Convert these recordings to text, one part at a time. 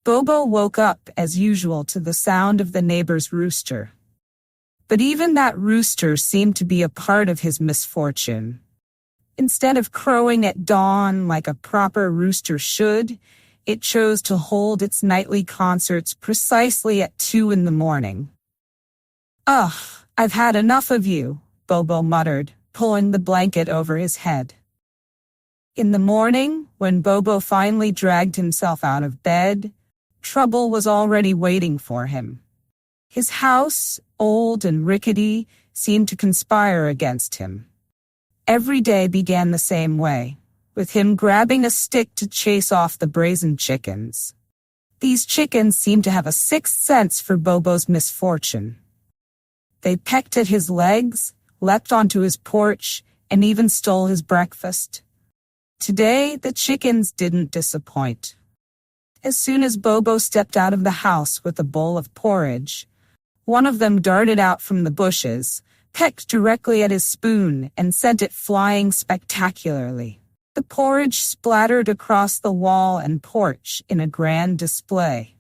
Bobo woke up as usual to the sound of the neighbor's rooster. But even that rooster seemed to be a part of his misfortune. Instead of crowing at dawn like a proper rooster should, it chose to hold its nightly concerts precisely at 2 a.m. "Ugh, I've had enough of you," Bobo muttered, pulling the blanket over his head. In the morning, when Bobo finally dragged himself out of bed, trouble was already waiting for him. His house, old and rickety, seemed to conspire against him. Every day began the same way, with him grabbing a stick to chase off the brazen chickens. These chickens seemed to have a sixth sense for Bobo's misfortune. They pecked at his legs, leapt onto his porch, and even stole his breakfast. Today, the chickens didn't disappoint. As soon as Bobo stepped out of the house with a bowl of porridge, one of them darted out from the bushes, pecked directly at his spoon, and sent it flying spectacularly. The porridge splattered across the wall and porch in a grand display.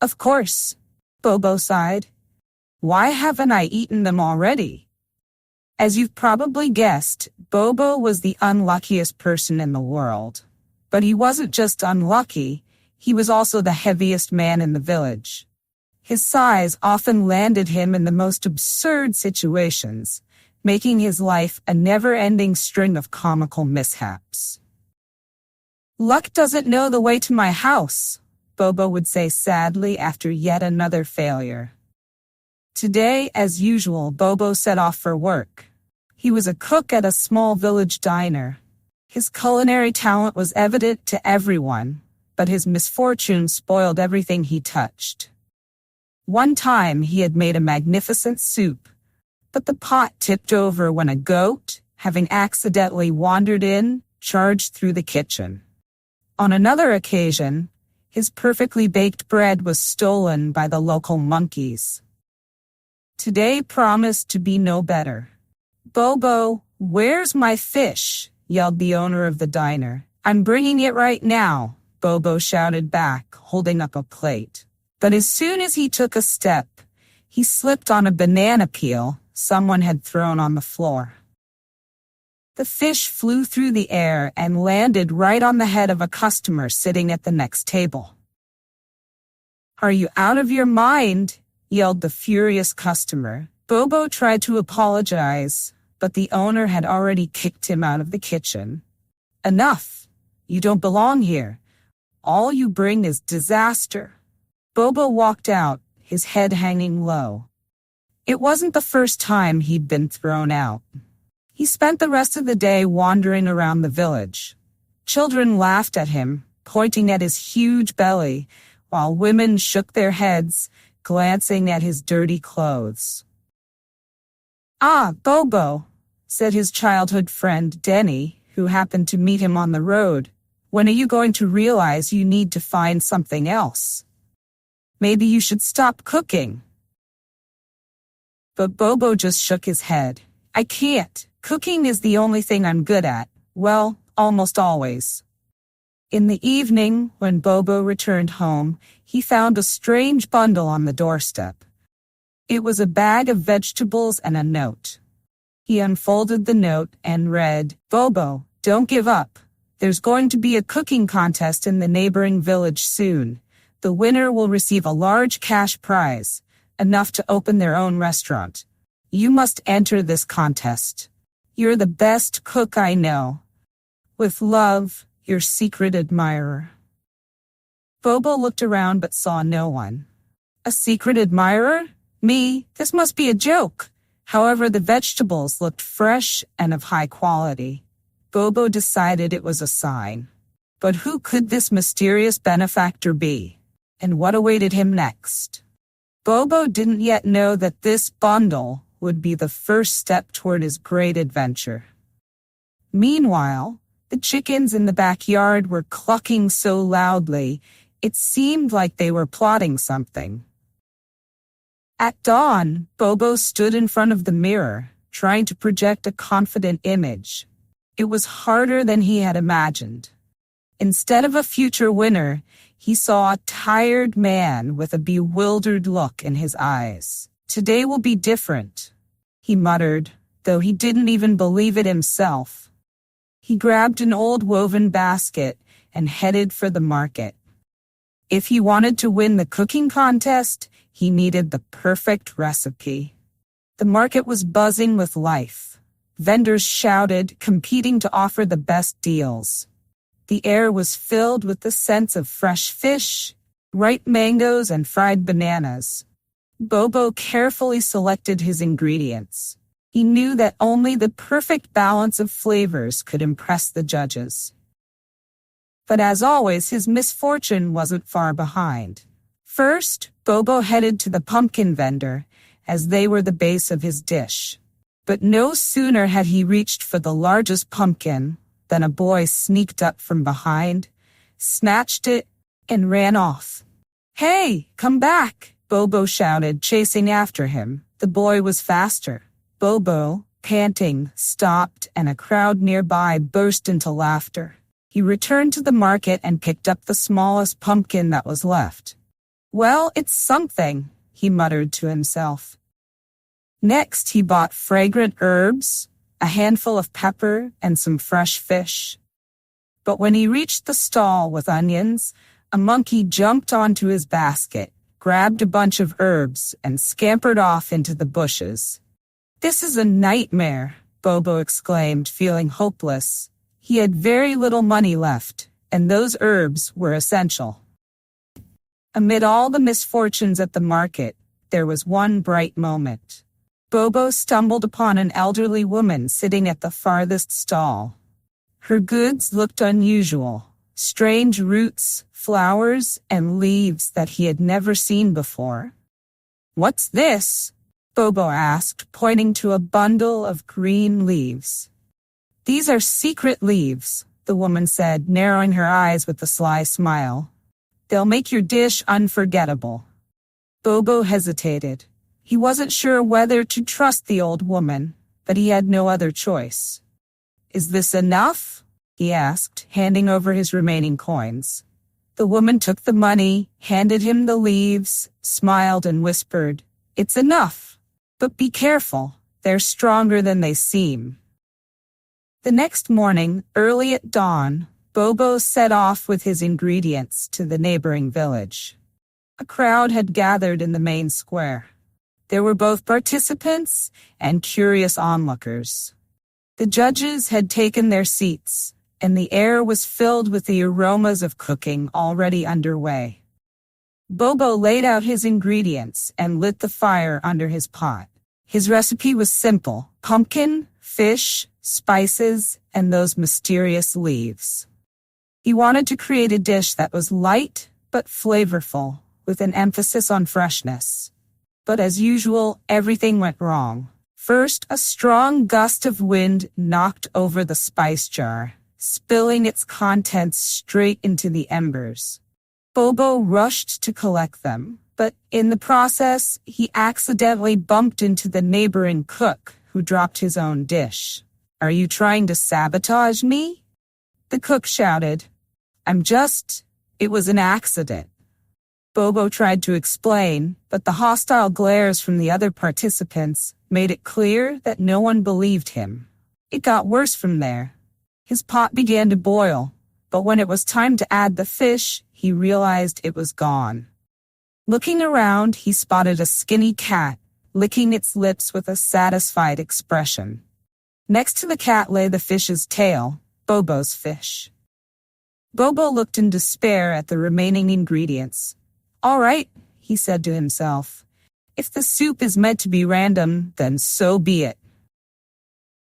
"Of course," Bobo sighed. "Why haven't I eaten them already?" As you've probably guessed, Bobo was the unluckiest person in the world. But he wasn't just unlucky, he was also the heaviest man in the village. His size often landed him in the most absurd situations, making his life a never-ending string of comical mishaps. "Luck doesn't know the way to my house," Bobo would say sadly after yet another failure. Today, as usual, Bobo set off for work. He was a cook at a small village diner. His culinary talent was evident to everyone, but his misfortune spoiled everything he touched. One time he had made a magnificent soup, but the pot tipped over when a goat, having accidentally wandered in, charged through the kitchen. On another occasion, his perfectly baked bread was stolen by the local monkeys. Today promised to be no better. "Bobo, where's my fish?" yelled the owner of the diner. "I'm bringing it right now," Bobo shouted back, holding up a plate. But as soon as he took a step, he slipped on a banana peel someone had thrown on the floor. The fish flew through the air and landed right on the head of a customer sitting at the next table. "Are you out of your mind?" yelled the furious customer. Bobo tried to apologize, but the owner had already kicked him out of the kitchen. "Enough! You don't belong here. All you bring is disaster." Bobo walked out, his head hanging low. It wasn't the first time he'd been thrown out. He spent the rest of the day wandering around the village. Children laughed at him, pointing at his huge belly, while women shook their heads, glancing at his dirty clothes. "Ah, Bobo," said his childhood friend Denny, who happened to meet him on the road. "When are you going to realize you need to find something else? Maybe you should stop cooking." But Bobo just shook his head. "I can't. Cooking is the only thing I'm good at. Well, almost always." In the evening, when Bobo returned home, he found a strange bundle on the doorstep. It was a bag of vegetables and a note. He unfolded the note and read, "Bobo, don't give up. There's going to be a cooking contest in the neighboring village soon. The winner will receive a large cash prize, enough to open their own restaurant. You must enter this contest. You're the best cook I know. With love, your secret admirer." Bobo looked around but saw no one. "A secret admirer? Me? This must be a joke." However, the vegetables looked fresh and of high quality. Bobo decided it was a sign. But who could this mysterious benefactor be? And what awaited him next? Bobo didn't yet know that this bundle would be the first step toward his great adventure. Meanwhile, the chickens in the backyard were clucking so loudly, it seemed like they were plotting something. At dawn, Bobo stood in front of the mirror, trying to project a confident image. It was harder than he had imagined. Instead of a future winner, he saw a tired man with a bewildered look in his eyes. "Today will be different," he muttered, though he didn't even believe it himself. He grabbed an old woven basket and headed for the market. If he wanted to win the cooking contest, he needed the perfect recipe. The market was buzzing with life. Vendors shouted, competing to offer the best deals. The air was filled with the scents of fresh fish, ripe mangoes, and fried bananas. Bobo carefully selected his ingredients. He knew that only the perfect balance of flavors could impress the judges. But as always, his misfortune wasn't far behind. First, Bobo headed to the pumpkin vendor, as they were the base of his dish. But no sooner had he reached for the largest pumpkin than a boy sneaked up from behind, snatched it, and ran off. "Hey, come back!" Bobo shouted, chasing after him. The boy was faster. Bobo, panting, stopped, and a crowd nearby burst into laughter. He returned to the market and picked up the smallest pumpkin that was left. "Well, it's something," he muttered to himself. Next, he bought fragrant herbs, a handful of pepper, and some fresh fish. But when he reached the stall with onions, a monkey jumped onto his basket, grabbed a bunch of herbs, and scampered off into the bushes. "This is a nightmare," Bobo exclaimed, feeling hopeless. He had very little money left, and those herbs were essential. Amid all the misfortunes at the market, there was one bright moment. Bobo stumbled upon an elderly woman sitting at the farthest stall. Her goods looked unusual, strange roots, flowers, and leaves that he had never seen before. "What's this?" Bobo asked, pointing to a bundle of green leaves. "These are secret leaves," the woman said, narrowing her eyes with a sly smile. "They'll make your dish unforgettable." Bobo hesitated. He wasn't sure whether to trust the old woman, but he had no other choice. "Is this enough?" he asked, handing over his remaining coins. The woman took the money, handed him the leaves, smiled, and whispered, "It's enough. But be careful, they're stronger than they seem." The next morning, early at dawn, Bobo set off with his ingredients to the neighboring village. A crowd had gathered in the main square. There were both participants and curious onlookers. The judges had taken their seats, and the air was filled with the aromas of cooking already underway. Bobo laid out his ingredients and lit the fire under his pot. His recipe was simple: pumpkin, fish, spices, and those mysterious leaves. He wanted to create a dish that was light but flavorful, with an emphasis on freshness. But as usual, everything went wrong. First, a strong gust of wind knocked over the spice jar, spilling its contents straight into the embers. Bobo rushed to collect them, but in the process, he accidentally bumped into the neighboring cook, who dropped his own dish. "Are you trying to sabotage me?" The cook shouted. It was an accident." Bobo tried to explain, but the hostile glares from the other participants made it clear that no one believed him. It got worse from there. His pot began to boil, but when it was time to add the fish, he realized it was gone. Looking around, he spotted a skinny cat, licking its lips with a satisfied expression. Next to the cat lay the fish's tail, Bobo's fish. Bobo looked in despair at the remaining ingredients. "All right," he said to himself. "If the soup is meant to be random, then so be it."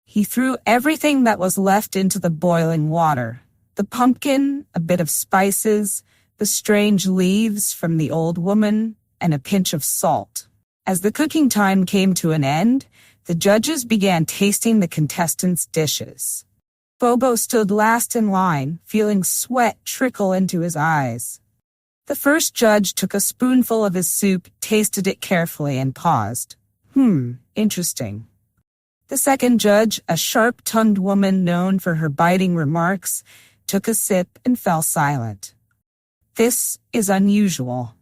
He threw everything that was left into the boiling water. The pumpkin, a bit of spices, the strange leaves from the old woman, and a pinch of salt. As the cooking time came to an end, the judges began tasting the contestants' dishes. Bobo stood last in line, feeling sweat trickle into his eyes. The first judge took a spoonful of his soup, tasted it carefully, and paused. Interesting." The second judge, a sharp-tongued woman known for her biting remarks, took a sip, and fell silent. This is unusual.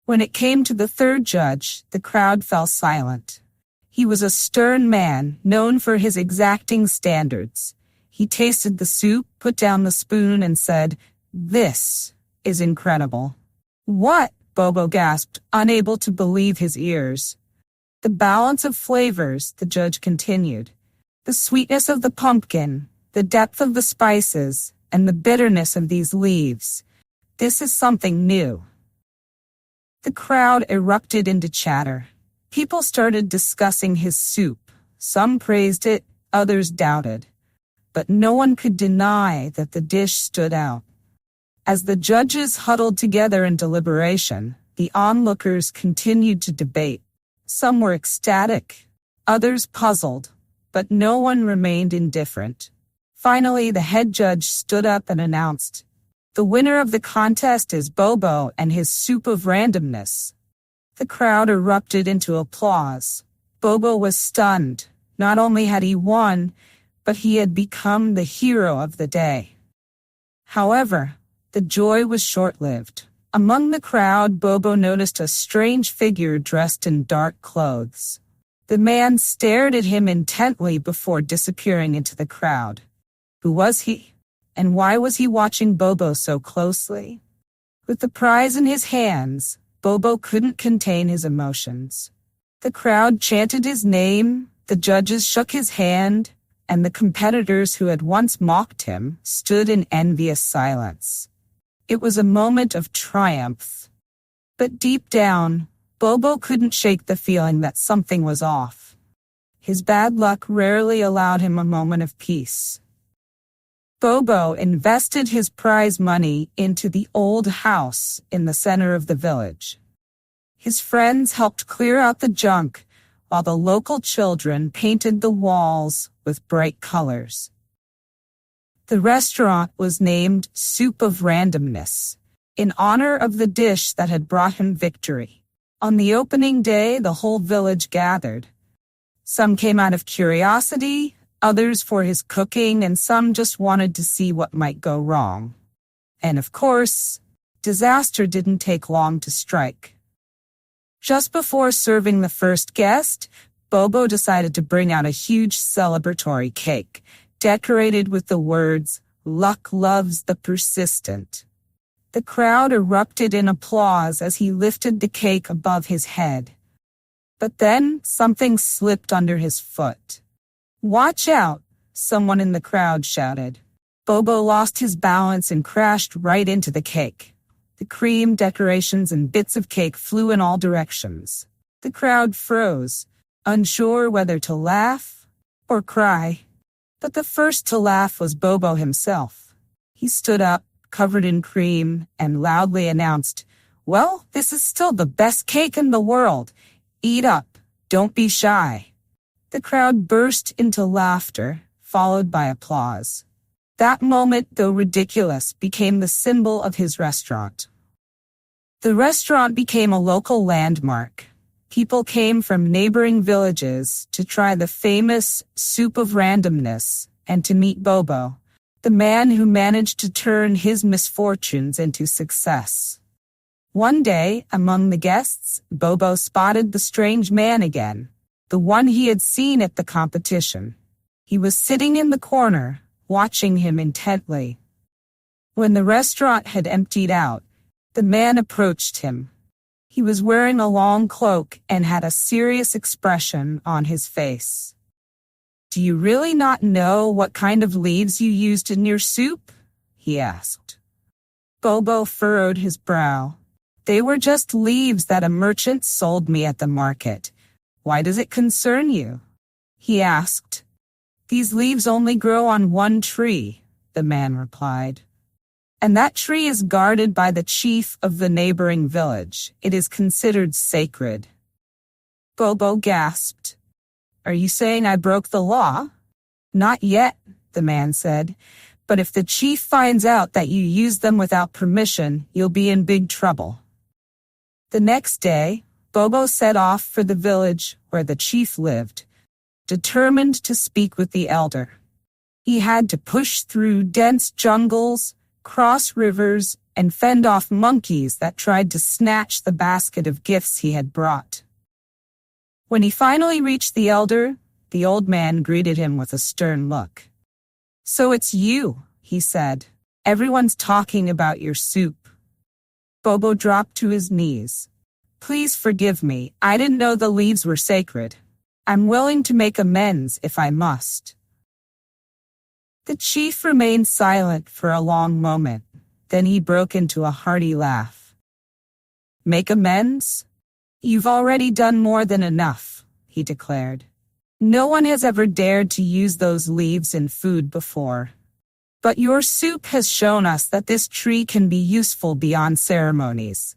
When it came to the third judge, the crowd fell silent. He was a stern man, known for his exacting standards. He tasted the soup, put down the spoon, and said, "This is incredible." "What?" Bobo gasped, unable to believe his ears. "The balance of flavors," the judge continued. "The sweetness of the pumpkin, the depth of the spices, and the bitterness of these leaves. This is something new." The crowd erupted into chatter. People started discussing his soup. Some praised it, others doubted. But no one could deny that the dish stood out. As the judges huddled together in deliberation, the onlookers continued to debate. Some were ecstatic, others puzzled, but no one remained indifferent. Finally, the head judge stood up and announced, "The winner of the contest is Bobo and his soup of randomness." The crowd erupted into applause. Bobo was stunned. Not only had he won, but he had become the hero of the day. However, the joy was short-lived. Among the crowd, Bobo noticed a strange figure dressed in dark clothes. The man stared at him intently before disappearing into the crowd. Who was he? And why was he watching Bobo so closely? With the prize in his hands, Bobo couldn't contain his emotions. The crowd chanted his name, the judges shook his hand, and the competitors who had once mocked him stood in envious silence. It was a moment of triumph. But deep down, Bobo couldn't shake the feeling that something was off. His bad luck rarely allowed him a moment of peace. Bobo invested his prize money into the old house in the center of the village. His friends helped clear out the junk, while the local children painted the walls with bright colors. The restaurant was named Soup of Randomness, in honor of the dish that had brought him victory. On the opening day, the whole village gathered. Some came out of curiosity, others for his cooking, and some just wanted to see what might go wrong. And of course, disaster didn't take long to strike. Just before serving the first guest, Bobo decided to bring out a huge celebratory cake, decorated with the words, "Luck loves the persistent." The crowd erupted in applause as he lifted the cake above his head. But then something slipped under his foot. "Watch out!" someone in the crowd shouted. Bobo lost his balance and crashed right into the cake. The cream, decorations, and bits of cake flew in all directions. The crowd froze, unsure whether to laugh or cry. But the first to laugh was Bobo himself. He stood up, covered in cream, and loudly announced, "Well, this is still the best cake in the world. Eat up, don't be shy." The crowd burst into laughter, followed by applause. That moment, though ridiculous, became the symbol of his restaurant. The restaurant became a local landmark. People came from neighboring villages to try the famous Soup of Randomness and to meet Bobo, the man who managed to turn his misfortunes into success. One day, among the guests, Bobo spotted the strange man again, the one he had seen at the competition. He was sitting in the corner, watching him intently. When the restaurant had emptied out, the man approached him. He was wearing a long cloak and had a serious expression on his face. "Do you really not know what kind of leaves you used in your soup?" he asked. Bobo furrowed his brow. "They were just leaves that a merchant sold me at the market. Why does it concern you?" he asked. "These leaves only grow on one tree," the man replied. "And that tree is guarded by the chief of the neighboring village. It is considered sacred." Bobo gasped. "Are you saying I broke the law?" "Not yet," the man said. "But if the chief finds out that you used them without permission, you'll be in big trouble." The next day, Bobo set off for the village where the chief lived, determined to speak with the elder. He had to push through dense jungles, cross rivers, and fend off monkeys that tried to snatch the basket of gifts he had brought. When he finally reached the elder, the old man greeted him with a stern look. "So it's you," he said. "Everyone's talking about your soup." Bobo dropped to his knees. "Please forgive me. I didn't know the leaves were sacred. I'm willing to make amends if I must." The chief remained silent for a long moment. Then he broke into a hearty laugh. "Make amends? You've already done more than enough," he declared. "No one has ever dared to use those leaves in food before. But your soup has shown us that this tree can be useful beyond ceremonies.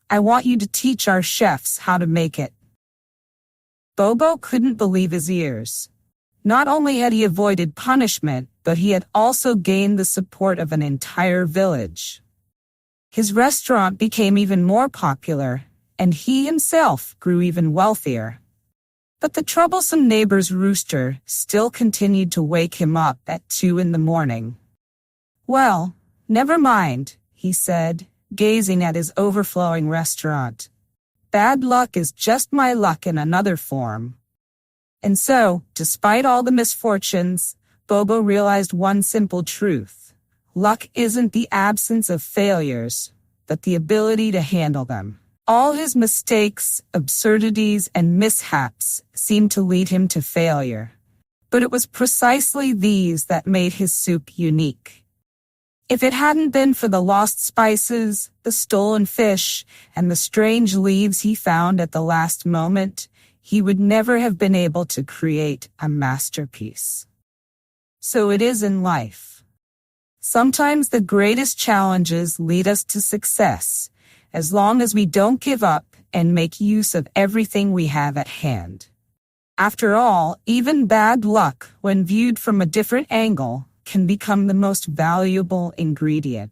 I want you to teach our chefs how to make it." Bobo couldn't believe his ears. Not only had he avoided punishment, but he had also gained the support of an entire village. His restaurant became even more popular, and he himself grew even wealthier. But the troublesome neighbor's rooster still continued to wake him up at 2 a.m. "Well, never mind," he said, gazing at his overflowing restaurant. "Bad luck is just my luck in another form." And so, despite all the misfortunes, Bobo realized one simple truth. Luck isn't the absence of failures, but the ability to handle them. All his mistakes, absurdities, and mishaps seemed to lead him to failure. But it was precisely these that made his soup unique. If it hadn't been for the lost spices, the stolen fish, and the strange leaves he found at the last moment, he would never have been able to create a masterpiece. So it is in life. Sometimes the greatest challenges lead us to success, as long as we don't give up and make use of everything we have at hand. After all, even bad luck, when viewed from a different angle, can become the most valuable ingredient.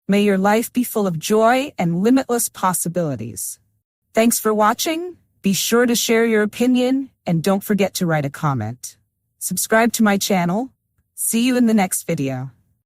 May your life be full of joy and limitless possibilities. Thanks for watching. Be sure to share your opinion and don't forget to write a comment. Subscribe to my channel. See you in the next video.